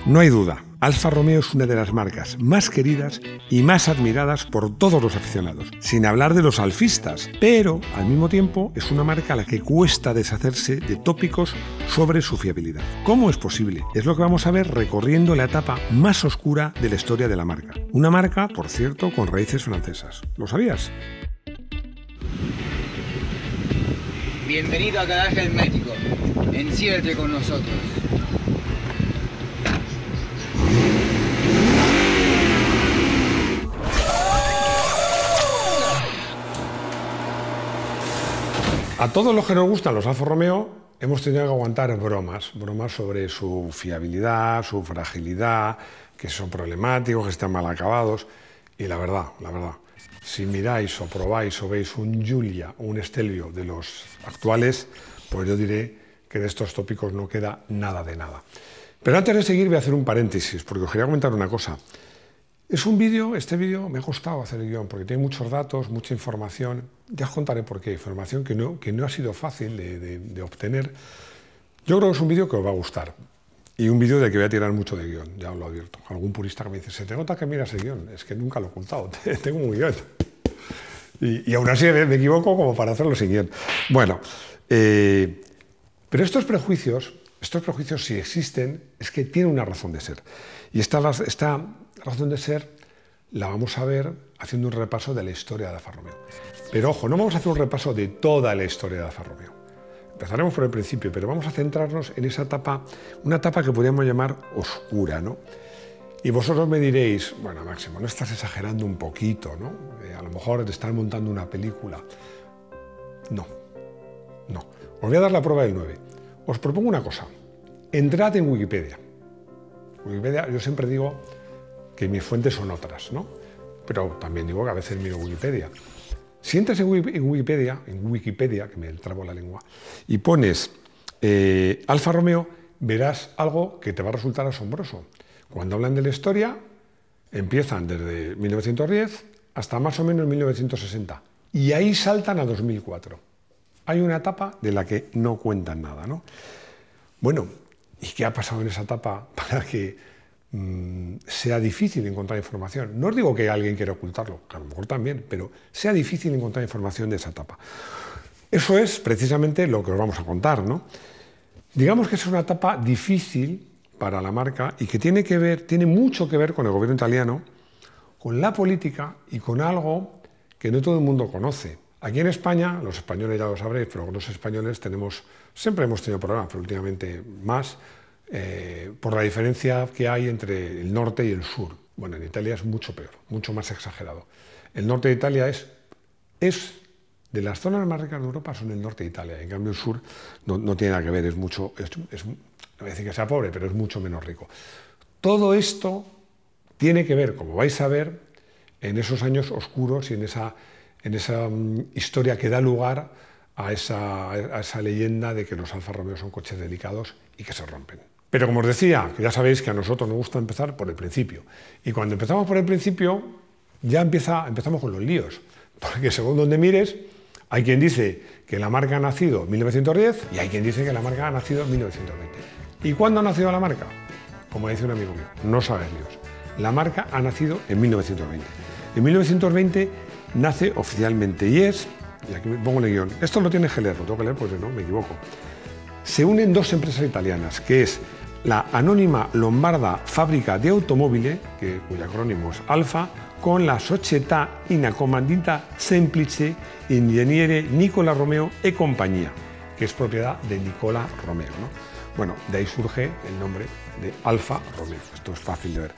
No hay duda, Alfa Romeo es una de las marcas más queridas y más admiradas por todos los aficionados, sin hablar de los alfistas, pero al mismo tiempo es una marca a la que cuesta deshacerse de tópicos sobre su fiabilidad. ¿Cómo es posible? Es lo que vamos a ver recorriendo la etapa más oscura de la historia de la marca. Una marca, por cierto, con raíces francesas. ¿Lo sabías? Bienvenido a Garaje Hermético. Enciérrate con nosotros. A todos los que nos gustan los Alfa Romeo hemos tenido que aguantar bromas sobre su fiabilidad, su fragilidad, que son problemáticos, que están mal acabados. Y la verdad, si miráis o probáis o veis un Giulia o un Stelvio de los actuales, pues yo diré que de estos tópicos no queda nada de nada. Pero antes de seguir voy a hacer un paréntesis, porque os quería comentar una cosa. Es un vídeo, este vídeo me ha costado hacer el guión, porque tiene muchos datos, mucha información. Ya os contaré por qué, información que no ha sido fácil de obtener. Yo creo que es un vídeo que os va a gustar. Y un vídeo del que voy a tirar mucho de guión, ya os lo advierto. Algún purista que me dice, se te nota que miras el guión. Es que nunca lo he contado, tengo un guión. Y aún así me equivoco como para hacerlo sin guión. Bueno, pero estos prejuicios, si existen, es que tienen una razón de ser. Y esta razón de ser la vamos a ver haciendo un repaso de la historia de Alfa Romeo. Pero ojo, no vamos a hacer un repaso de toda la historia de Alfa Romeo. Empezaremos por el principio, pero vamos a centrarnos en esa etapa, una etapa que podríamos llamar oscura, ¿no? Y vosotros me diréis, bueno, Máximo, no estás exagerando un poquito, ¿no? A lo mejor te están montando una película. No. Os voy a dar la prueba del 9. Os propongo una cosa. Entrad en Wikipedia. Wikipedia, yo siempre digo que mis fuentes son otras, ¿no? Pero también digo que a veces miro Wikipedia. Si entras en Wikipedia, que me trabo la lengua, y pones Alfa Romeo, verás algo que te va a resultar asombroso. Cuando hablan de la historia, empiezan desde 1910 hasta más o menos 1960. Y ahí saltan a 2004. Hay una etapa de la que no cuentan nada, ¿no? Bueno, ¿y qué ha pasado en esa etapa para que sea difícil encontrar información? No os digo que alguien quiera ocultarlo, que a lo mejor también, pero sea difícil encontrar información de esa etapa. Eso es precisamente lo que os vamos a contar, ¿no? Digamos que es una etapa difícil para la marca y que tiene mucho que ver con el gobierno italiano, con la política y con algo que no todo el mundo conoce. Aquí en España, los españoles ya lo sabréis, pero los españoles siempre hemos tenido problemas, pero últimamente más, por la diferencia que hay entre el norte y el sur. Bueno, en Italia es mucho peor, mucho más exagerado. El norte de Italia es de las zonas más ricas de Europa, son el norte de Italia. En cambio, el sur no tiene nada que ver, no voy a decir que sea pobre, pero es mucho menos rico. Todo esto tiene que ver, como vais a ver, en esos años oscuros y en esa historia que da lugar a esa leyenda de que los Alfa Romeo son coches delicados y que se rompen. Pero como os decía, que ya sabéis que a nosotros nos gusta empezar por el principio. Y cuando empezamos por el principio, ya empezamos con los líos. Porque según donde mires, hay quien dice que la marca ha nacido en 1910 y hay quien dice que la marca ha nacido en 1920. ¿Y cuándo ha nacido la marca? Como dice un amigo mío, no sabes líos. La marca ha nacido en 1920. En 1920 nace oficialmente y aquí pongo el guión, esto lo tienes que leer, lo tengo que leer porque no, me equivoco. Se unen dos empresas italianas, que es la anónima Lombarda Fábrica di Automobili, cuyo acrónimo es Alfa, con la Società in Comandita Semplice Ingegnere Nicola Romeo e Compañía, que es propiedad de Nicola Romeo, ¿no? Bueno, de ahí surge el nombre de Alfa Romeo, esto es fácil de ver.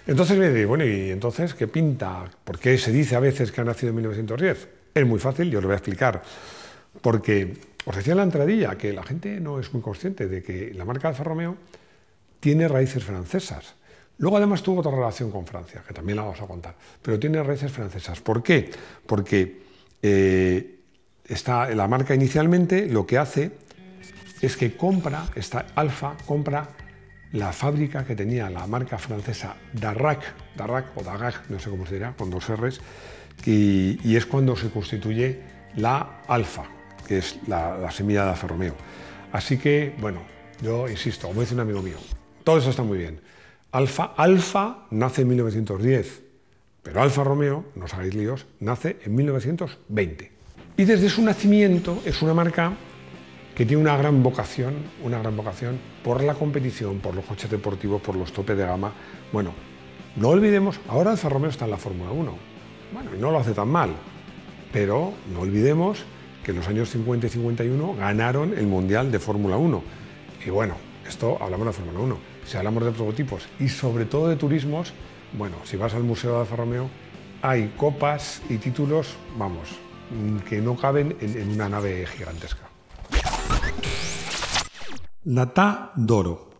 Entonces me diréis, bueno, ¿y entonces qué pinta? ¿Por qué se dice a veces que ha nacido en 1910? Es muy fácil, yo os lo voy a explicar. Porque os decía en la entradilla que la gente no es muy consciente de que la marca Alfa Romeo tiene raíces francesas. Luego además tuvo otra relación con Francia, que también la vamos a contar, pero tiene raíces francesas. ¿Por qué? Porque la marca inicialmente lo que hace es que Alfa compra la fábrica que tenía la marca francesa Darracq o Darracq, no sé cómo se dirá, con dos R's, y es cuando se constituye la Alfa, que es la semilla de Alfa Romeo. Así que, bueno, yo insisto, como dice un amigo mío, todo eso está muy bien, Alfa nace en 1910, pero Alfa Romeo, no os hagáis líos, nace en 1920. Y desde su nacimiento es una marca que tiene una gran vocación por la competición, por los coches deportivos, por los topes de gama. Bueno, no olvidemos, ahora Alfa Romeo está en la Fórmula 1. Bueno, y no lo hace tan mal, pero no olvidemos que en los años 50 y 51 ganaron el Mundial de Fórmula 1. Y bueno, esto hablamos de Fórmula 1. Si hablamos de prototipos y sobre todo de turismos, bueno, si vas al Museo de Alfa Romeo, hay copas y títulos, vamos, que no caben en una nave gigantesca. La Edad d'Oro.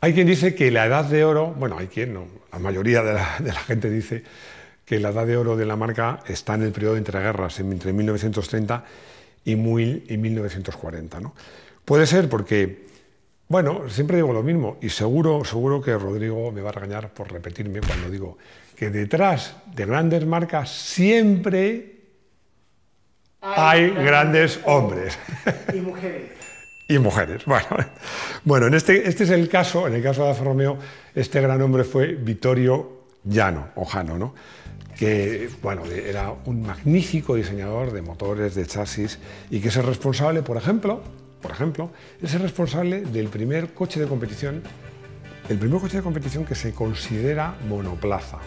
Hay quien dice que la Edad de Oro, bueno, hay quien no, la mayoría de la gente dice que la Edad de Oro de la marca está en el periodo de entreguerras, entre 1930 y 1940, ¿no? Puede ser porque, bueno, siempre digo lo mismo, y seguro que Rodrigo me va a regañar por repetirme cuando digo que detrás de grandes marcas siempre hay grandes hombres. Y mujeres. Y mujeres. Bueno, este es el caso, en el caso de Alfa Romeo, este gran hombre fue Vittorio Jano, ¿no? Que, bueno, era un magnífico diseñador de motores, de chasis, y que es el responsable, por ejemplo, es el responsable del primer coche de competición, que se considera monoplaza,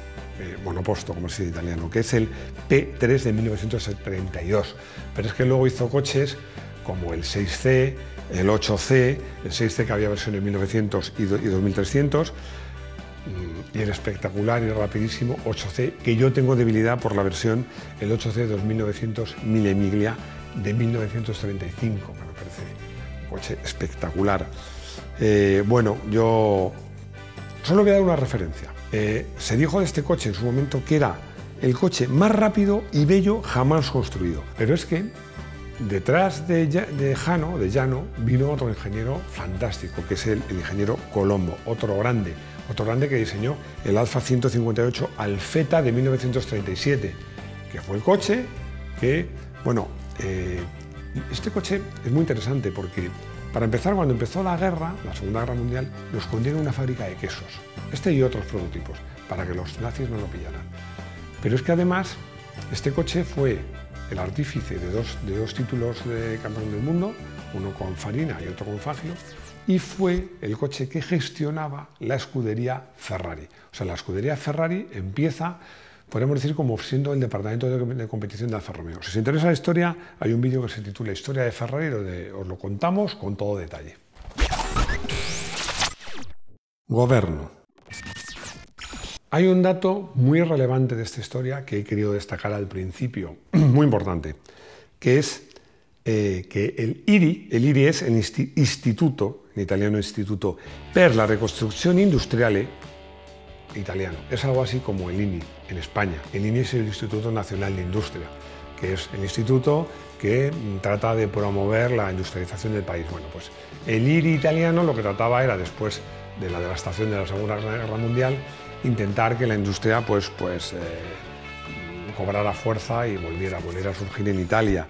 monoposto, como se dice en italiano, que es el P3 de 1932. Pero es que luego hizo coches como el 6C, el 8C, el 6C que había versiones 1900 y 2300, y el espectacular y rapidísimo 8C, que yo tengo debilidad por la versión, el 8C 2900 Mille Miglia de 1935, que me parece un coche espectacular. Bueno, yo solo voy a dar una referencia. Se dijo de este coche en su momento que era el coche más rápido y bello jamás construido, pero es que detrás de Jano vino otro ingeniero fantástico, que es el ingeniero Colombo, otro grande que diseñó el Alfa 158 Alfetta de 1937, que fue el coche que, bueno, este coche es muy interesante porque, para empezar, cuando empezó la guerra, la Segunda Guerra Mundial, lo escondieron en una fábrica de quesos, este y otros prototipos, para que los nazis no lo pillaran. Pero es que además, este coche fue el artífice de dos títulos de campeón del mundo, uno con Farina y otro con Fangio, y fue el coche que gestionaba la escudería Ferrari. O sea, la escudería Ferrari empieza, podemos decir, como siendo el departamento de competición de Alfa Romeo. Si os interesa la historia, hay un vídeo que se titula Historia de Ferrari, donde os lo contamos con todo detalle. Gobierno. Hay un dato muy relevante de esta historia que he querido destacar al principio, muy importante, que es que el IRI es el Istituto, en italiano Istituto per la Ricostruzione Industriale italiano. Es algo así como el INI en España. El INI es el Instituto Nacional de Industria, que es el instituto que trata de promover la industrialización del país. Bueno, pues el IRI italiano lo que trataba era, después de la devastación de la Segunda Guerra Mundial, intentar que la industria cobrara fuerza y volviera a surgir en Italia.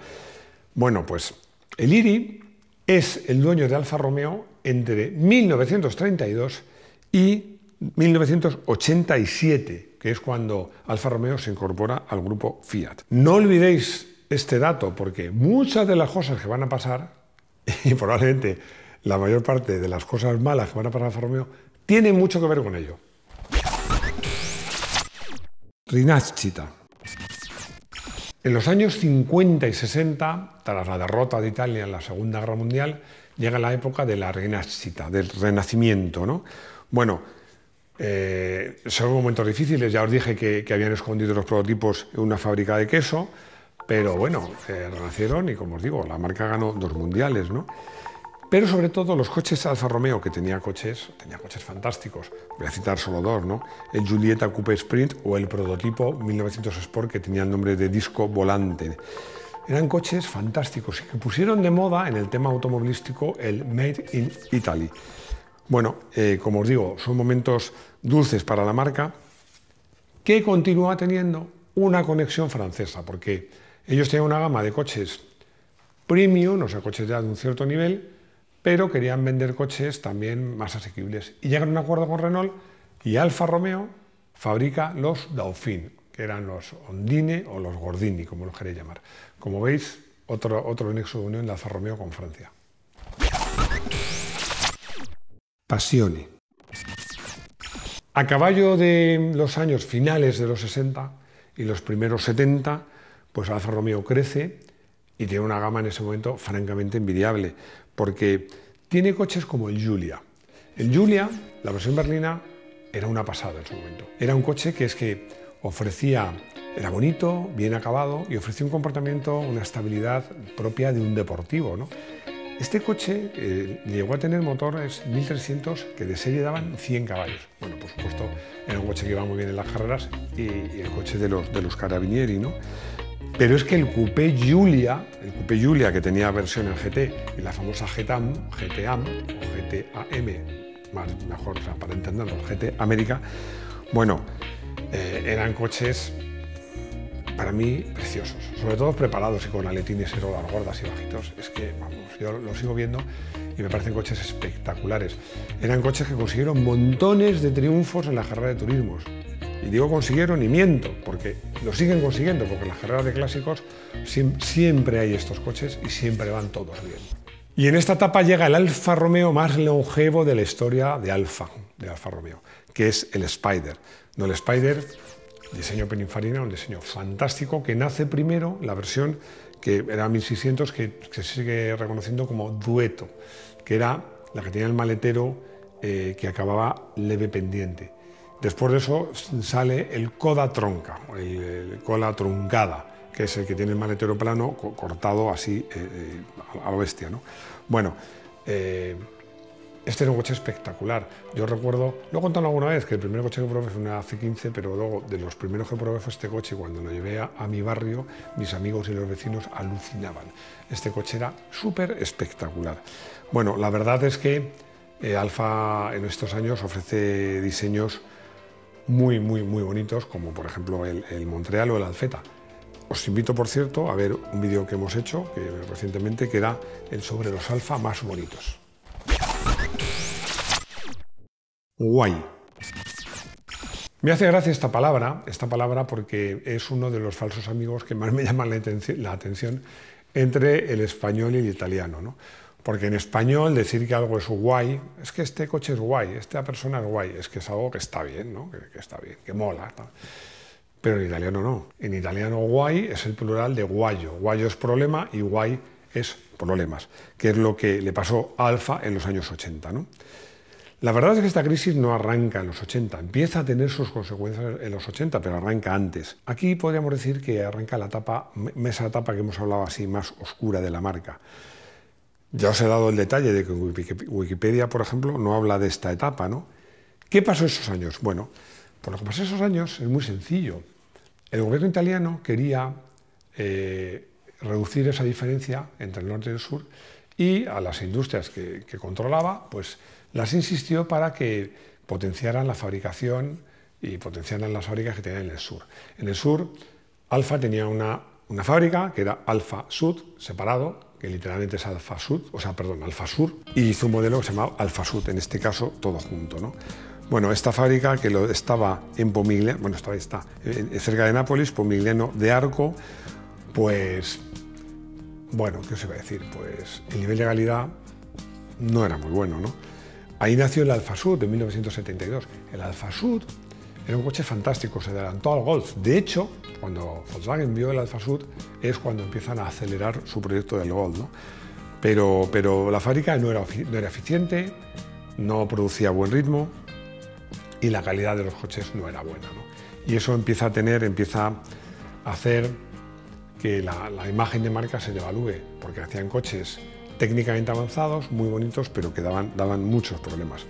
Bueno, pues el IRI es el dueño de Alfa Romeo entre 1932 y 1987, que es cuando Alfa Romeo se incorpora al grupo Fiat. No olvidéis este dato, porque muchas de las cosas que van a pasar, y probablemente la mayor parte de las cosas malas que van a pasar a Alfa Romeo, tienen mucho que ver con ello. Rinascita. En los años 50 y 60, tras la derrota de Italia en la Segunda Guerra Mundial, llega la época de la Rinascita, del Renacimiento, ¿no? Bueno, son momentos difíciles. Ya os dije que habían escondido los prototipos en una fábrica de queso, pero bueno, renacieron y, como os digo, la marca ganó 2 mundiales, ¿no? Pero sobre todo los coches Alfa Romeo, que tenía coches fantásticos. Voy a citar solo 2, ¿no? El Giulietta Coupe Sprint o el prototipo 1900 Sport, que tenía el nombre de disco volante. Eran coches fantásticos y que pusieron de moda en el tema automovilístico el Made in Italy. Bueno, como os digo, son momentos dulces para la marca, que continúa teniendo una conexión francesa, porque ellos tenían una gama de coches premium, o sea, coches ya de un cierto nivel, pero querían vender coches también más asequibles. Y llegan a un acuerdo con Renault y Alfa Romeo fabrica los Dauphine, que eran los Ondine o los Gordini, como los queréis llamar. Como veis, otro nexo de unión de Alfa Romeo con Francia. Passione. A caballo de los años finales de los 60 y los primeros 70, pues Alfa Romeo crece y tiene una gama en ese momento francamente envidiable, porque tiene coches como el Giulia. El Giulia, la versión berlina, era una pasada en su momento. Era un coche que era bonito, bien acabado y ofrecía un comportamiento, una estabilidad propia de un deportivo, ¿no? Este coche llegó a tener motores 1300 que de serie daban 100 caballos. Bueno, por supuesto, era un coche que iba muy bien en las carreras y el coche de los carabinieri, ¿no? Pero es que el Coupé Giulia que tenía versión en GT y la famosa GTAM o GTAM, mejor, o sea, para entenderlo, GT América, bueno, eran coches para mí preciosos, sobre todo preparados y con aletines y rodas gordas y bajitos. Es que, vamos, yo lo sigo viendo y me parecen coches espectaculares. Eran coches que consiguieron montones de triunfos en la carrera de turismos. Y digo consiguieron y miento, porque lo siguen consiguiendo, porque en las carreras de clásicos siempre hay estos coches y siempre van todos bien. Y en esta etapa llega el Alfa Romeo más longevo de la historia de Alfa Romeo, que es el Spider. No, el Spider, diseño Pininfarina, un diseño fantástico, que nace primero la versión que era 1600, que se sigue reconociendo como Dueto, que era la que tenía el maletero que acababa leve pendiente. Después de eso sale el Coda Tronca, el Cola Truncada, que es el que tiene el maletero plano cortado así a lo bestia, ¿no? Bueno, este era un coche espectacular. Yo recuerdo, lo he contado alguna vez, que el primer coche que probé fue una C15, pero luego de los primeros que probé fue este coche. Cuando lo llevé a mi barrio, mis amigos y los vecinos alucinaban. Este coche era súper espectacular. Bueno, la verdad es que Alfa en estos años ofrece diseños muy bonitos, como por ejemplo el Montreal o el Alfetta. Os invito, por cierto, a ver un vídeo que hemos hecho recientemente, que era el sobre los Alfa más bonitos. Guay. Me hace gracia esta palabra porque es uno de los falsos amigos que más me llaman la atención entre el español y el italiano, ¿no? Porque en español decir que algo es guay, es que este coche es guay, esta persona es guay, es que es algo que está bien, ¿no? Que está bien, que mola, ¿no? Pero en italiano no. En italiano guay es el plural de guayo. Guayo es problema y guay es problemas, que es lo que le pasó a Alfa en los años 80, ¿no? La verdad es que esta crisis no arranca en los 80, empieza a tener sus consecuencias en los 80, pero arranca antes. Aquí podríamos decir que arranca esa etapa que hemos hablado así más oscura de la marca. Ya os he dado el detalle de que Wikipedia, por ejemplo, no habla de esta etapa, ¿no? ¿Qué pasó esos años? Bueno, pues lo que pasó esos años es muy sencillo. El gobierno italiano quería reducir esa diferencia entre el norte y el sur y a las industrias que controlaba, pues las insistió para que potenciaran la fabricación y potenciaran las fábricas que tenían en el sur. En el sur, Alfa tenía una fábrica que era Alfa Sud, separado, que literalmente es Alfa Sud, Alfa Sur, y hizo un modelo que se llamaba Alfa Sud, en este caso todo junto, ¿no? Bueno, esta fábrica que estaba en Pomigliano, bueno, está cerca de Nápoles, Pomigliano de Arco, pues, bueno, ¿qué os iba a decir? Pues el nivel de calidad no era muy bueno, ¿no? Ahí nació el Alfa Sud en 1972. El Alfa Sud era un coche fantástico, se adelantó al Golf. De hecho, cuando Volkswagen vio el Alfa Sud es cuando empiezan a acelerar su proyecto del Golf, ¿no? Pero la fábrica no era eficiente, no producía buen ritmo y la calidad de los coches no era buena, ¿no? Y eso empieza a hacer que la imagen de marca se devalúe, porque hacían coches técnicamente avanzados, muy bonitos, pero que daban muchos problemas.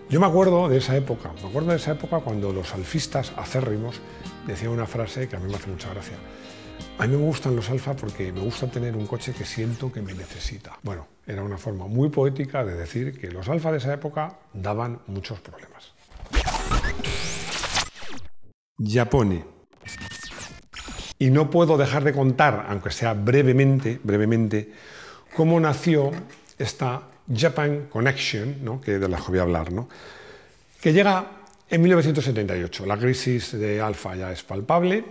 Yo me acuerdo de esa época cuando los alfistas acérrimos decían una frase que a mí me hace mucha gracia. A mí me gustan los Alfa porque me gusta tener un coche que siento que me necesita. Bueno, era una forma muy poética de decir que los Alfa de esa época daban muchos problemas. Giappone. Y no puedo dejar de contar, aunque sea brevemente, cómo nació esta Japan Connection, ¿no?, que de las que voy a hablar, ¿no?, que llega en 1978. La crisis de Alfa ya es palpable,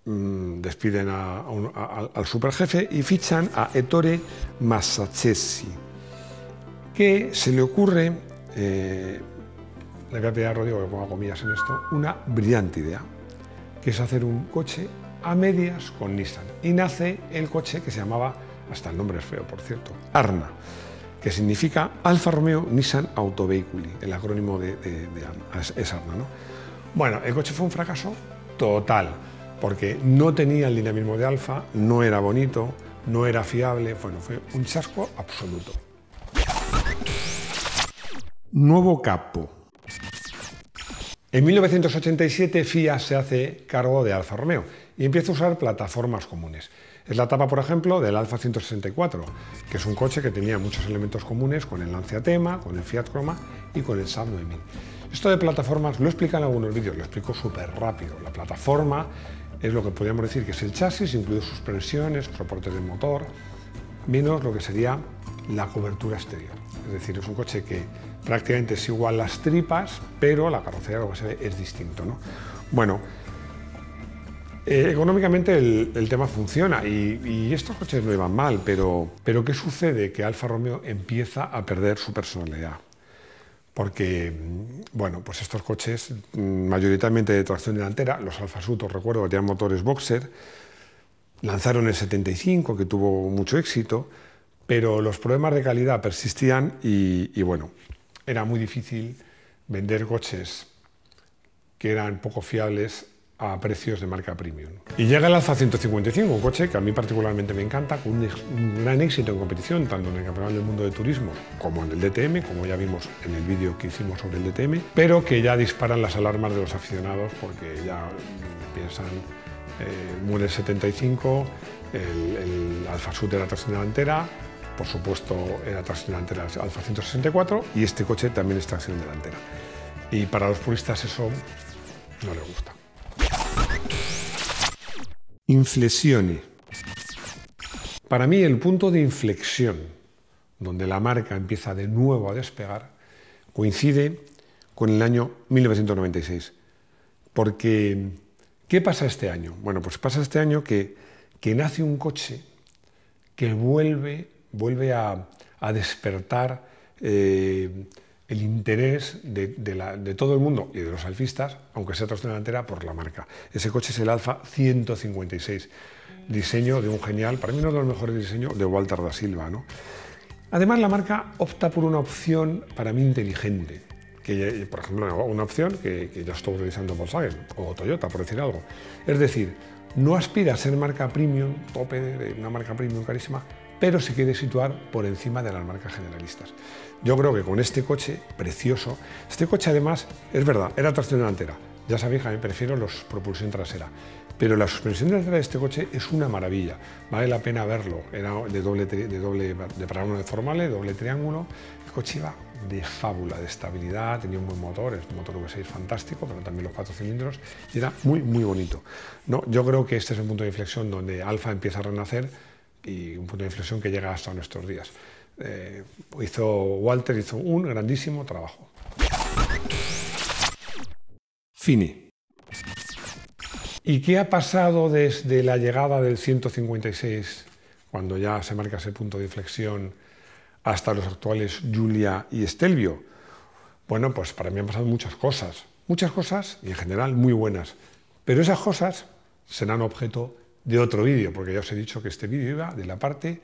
despiden al superjefe y fichan a Ettore Massachesi, que se le ocurre, le voy a pedir a Rodrigo que ponga comillas en esto, una brillante idea, que es hacer un coche a medias con Nissan. Y nace el coche que se llamaba, hasta el nombre es feo por cierto, Arna, que significa Alfa Romeo Nissan Auto Veiculi, el acrónimo de es Arna, ¿no? Bueno, el coche fue un fracaso total, porque no tenía el dinamismo de Alfa, no era bonito, no era fiable, bueno, fue un chasco absoluto. Nuevo capó. En 1987 FIA se hace cargo de Alfa Romeo y empieza a usar plataformas comunes. Es la etapa, por ejemplo, del Alfa 164, que es un coche que tenía muchos elementos comunes con el Lancia Thema, con el Fiat Croma y con el Saab 9000. Esto de plataformas lo explican en algunos vídeos, lo explico súper rápido. La plataforma es lo que podríamos decir que es el chasis, incluido suspensiones, soportes de motor, menos lo que sería la cobertura exterior. Es decir, es un coche que prácticamente es igual a las tripas, pero la carrocería, lo que se ve, es distinto, ¿no? Bueno, económicamente el tema funciona y estos coches no iban mal, pero ¿qué sucede? Que Alfa Romeo empieza a perder su personalidad. Porque, bueno, pues estos coches, mayoritariamente de tracción delantera, los Alfa Sud, os recuerdo que tenían motores boxer, lanzaron el 75, que tuvo mucho éxito, pero los problemas de calidad persistían y bueno, era muy difícil vender coches que eran poco fiables a precios de marca premium. Y llega el Alfa 155, un coche que a mí particularmente me encanta, con un gran éxito en competición, tanto en el Campeonato del Mundo de Turismo como en el DTM, como ya vimos en el vídeo que hicimos sobre el DTM, pero que ya disparan las alarmas de los aficionados porque ya piensan, muere el 75, el Alfa Sud era tracción delantera, por supuesto era tracción delantera el Alfa 164 y este coche también es tracción delantera. Y para los puristas eso no les gusta. Inflexione. Para mí el punto de inflexión donde la marca empieza de nuevo a despegar coincide con el año 1996. Porque, ¿qué pasa este año? Bueno, pues pasa este año que nace un coche que vuelve a despertar el interés de todo el mundo y de los alfistas, aunque sea tracción delantera, por la marca. Ese coche es el Alfa 156, diseño de un genial, para mí uno de los mejores diseños, de Walter da Silva, ¿no? Además, la marca opta por una opción para mí inteligente, que, por ejemplo, una opción que ya estoy utilizando Volkswagen o Toyota, por decir algo. Es decir, no aspira a ser marca premium, tope de una marca premium carísima, pero se quiere situar por encima de las marcas generalistas. Yo creo que con este coche precioso, este coche además, es verdad, era tracción delantera, ya sabéis que a mí prefiero la propulsión trasera, pero la suspensión delantera de este coche es una maravilla, vale la pena verlo, era de paragón deformable, doble triángulo, el coche iba de fábula, de estabilidad, tenía un buen motor, es un motor V6 fantástico, pero también los 4 cilindros, y era muy, muy bonito. No, yo creo que este es el punto de inflexión donde Alfa empieza a renacer y un punto de inflexión que llega hasta nuestros días. Walter hizo un grandísimo trabajo. Fini. ¿Y qué ha pasado desde la llegada del 156, cuando ya se marca ese punto de inflexión, hasta los actuales Giulia y Stelvio? Bueno, pues para mí han pasado muchas cosas y en general muy buenas, pero esas cosas serán objeto de otro vídeo, porque ya os he dicho que este vídeo iba de la parte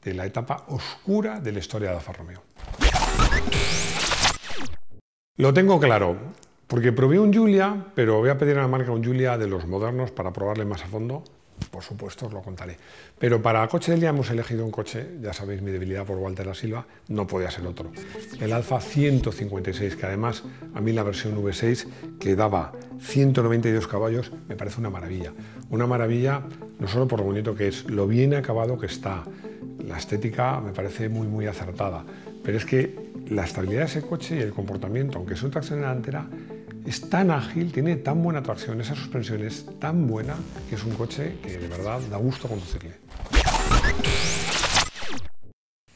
de la etapa oscura de la historia de Alfa Romeo. Lo tengo claro, porque probé un Giulia, pero voy a pedir a la marca un Giulia de los modernos para probarle más a fondo. Por supuesto, os lo contaré. Pero para coche del día hemos elegido un coche, ya sabéis mi debilidad por Walter da Silva, no podía ser otro. El Alfa 156, que además a mí la versión V6, que daba 192 caballos, me parece una maravilla. Una maravilla no solo por lo bonito que es, lo bien acabado que está. La estética me parece muy, muy acertada. Pero es que la estabilidad de ese coche y el comportamiento, aunque es una tracción delantera, es tan ágil, tiene tan buena tracción, esa suspensión es tan buena que es un coche que de verdad da gusto conducirle.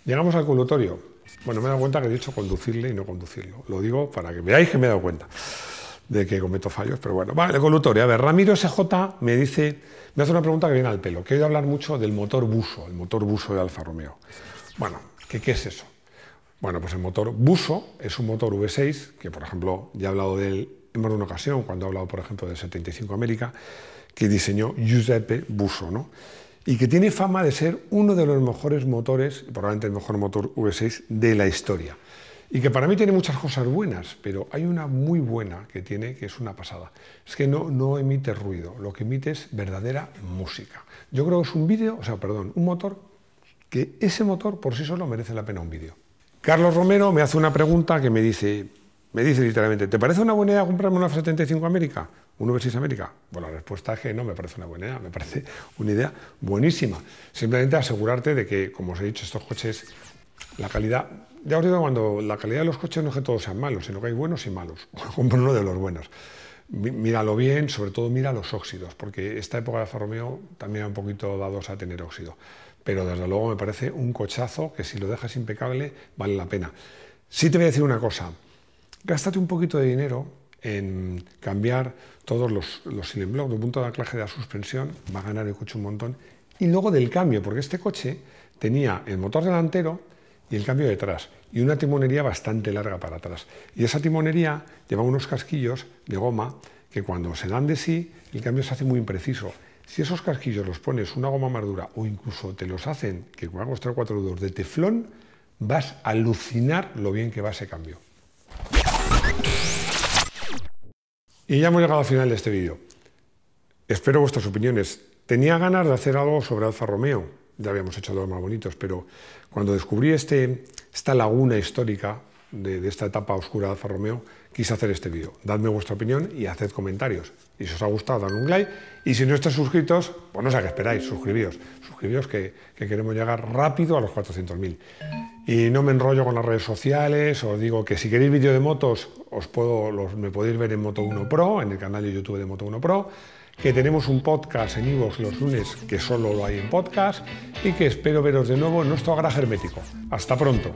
Llegamos al colutorio. Bueno, me he dado cuenta que he dicho conducirle y no conducirlo. Lo digo para que veáis que me he dado cuenta de que cometo fallos, pero bueno. Vale, el colutorio. A ver, Ramiro SJ me hace una pregunta que viene al pelo. Que he oído hablar mucho del motor Buso, el motor Buso de Alfa Romeo. Bueno, ¿qué es eso? Bueno, pues el motor Buso es un motor V6, que por ejemplo, ya he hablado de él en más de una ocasión, cuando he hablado, por ejemplo, del 75 América, que diseñó Giuseppe Buso, ¿no? Y que tiene fama de ser uno de los mejores motores, probablemente el mejor motor V6 de la historia. Y que para mí tiene muchas cosas buenas, pero hay una muy buena que tiene, que es una pasada. Es que no emite ruido, lo que emite es verdadera música. Yo creo que es un motor que ese motor por sí solo merece la pena un vídeo. Carlos Romero me hace una pregunta que me dice literalmente, ¿te parece una buena idea comprarme una F75 América? ¿Un V6 América? Bueno, la respuesta es que no me parece una buena idea, me parece una idea buenísima. Simplemente asegurarte de que, como os he dicho, estos coches, la calidad, ya os digo, cuando la calidad de los coches no es que todos sean malos, sino que hay buenos y malos. Compra uno de los buenos. Míralo bien, sobre todo mira los óxidos, porque esta época de Alfa Romeo también era un poquito dados a tener óxido. Pero desde luego me parece un cochazo que si lo dejas impecable vale la pena. Sí te voy a decir una cosa, gástate un poquito de dinero en cambiar todos los silent blocks del punto de anclaje de la suspensión, va a ganar el coche un montón, y luego del cambio, porque este coche tenía el motor delantero y el cambio detrás, y una timonería bastante larga para atrás. Y esa timonería lleva unos casquillos de goma que cuando se dan de sí, el cambio se hace muy impreciso. Si esos casquillos los pones una goma más dura o incluso te los hacen, que va a costar 4 euros, de teflón, vas a alucinar lo bien que va ese cambio. Y ya hemos llegado al final de este vídeo. Espero vuestras opiniones. Tenía ganas de hacer algo sobre Alfa Romeo, ya habíamos hecho dos más bonitos, pero cuando descubrí esta laguna histórica de esta etapa oscura de Alfa Romeo, quise hacer este vídeo. Dadme vuestra opinión y haced comentarios. Y si os ha gustado, dadme un like. Y si no estáis suscritos, pues no sé a qué esperáis, suscribíos. Suscribíos que queremos llegar rápido a los 400.000. Y no me enrollo con las redes sociales, os digo que si queréis vídeo de motos, me podéis ver en Moto1 Pro, en el canal de YouTube de Moto1 Pro, que tenemos un podcast en iVoox los lunes que solo lo hay en podcast y que espero veros de nuevo en nuestro garaje hermético. Hasta pronto.